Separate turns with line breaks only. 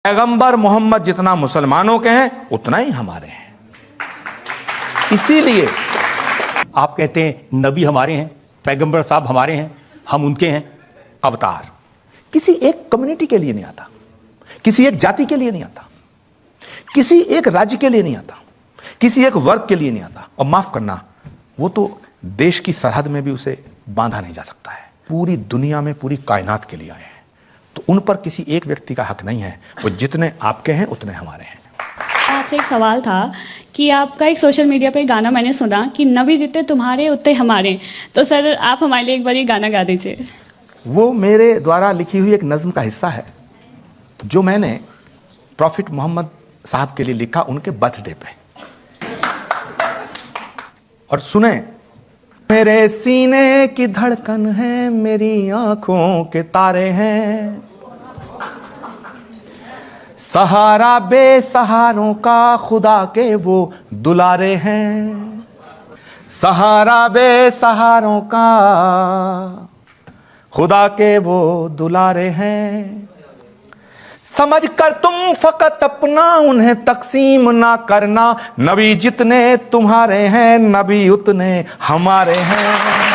पैगंबर मोहम्मद जितना मुसलमानों के हैं उतना ही हमारे हैं। इसीलिए
आप कहते हैं नबी हमारे हैं, पैगंबर साहब हमारे हैं, हम उनके हैं।
अवतार किसी एक कम्युनिटी के लिए नहीं आता, किसी एक जाति के लिए नहीं आता, किसी एक राज्य के लिए नहीं आता, किसी एक वर्ग के लिए नहीं आता। और माफ करना, वो तो देश की सरहद में भी उसे बांधा नहीं जा सकता है। पूरी दुनिया में, पूरी कायनात के लिए आए हैं, तो उन पर किसी एक व्यक्ति का हक नहीं है। वो जितने आपके हैं उतने हमारे हैं।
आपसे एक सवाल था कि आपका एक सोशल मीडिया पे गाना मैंने सुना कि नबी जितने तुम्हारे उतने हमारे, तो सर आप हमारे लिए एक बार ये गाना गा दीजिए।
वो मेरे द्वारा लिखी हुई एक नज्म का हिस्सा है जो मैंने प्रॉफिट मोहम्मद साहब के लिए लिखा उनके बर्थडे पे। और सुने, मेरे सीने की धड़कन है, मेरी आंखों के तारे हैं, सहारा बेसहारों का खुदा के वो दुलारे हैं, सहारा बेसहारों का खुदा के वो दुलारे हैं। समझ कर तुम फकत अपना उन्हें तकसीम ना करना, नबी जितने तुम्हारे हैं नबी उतने हमारे हैं।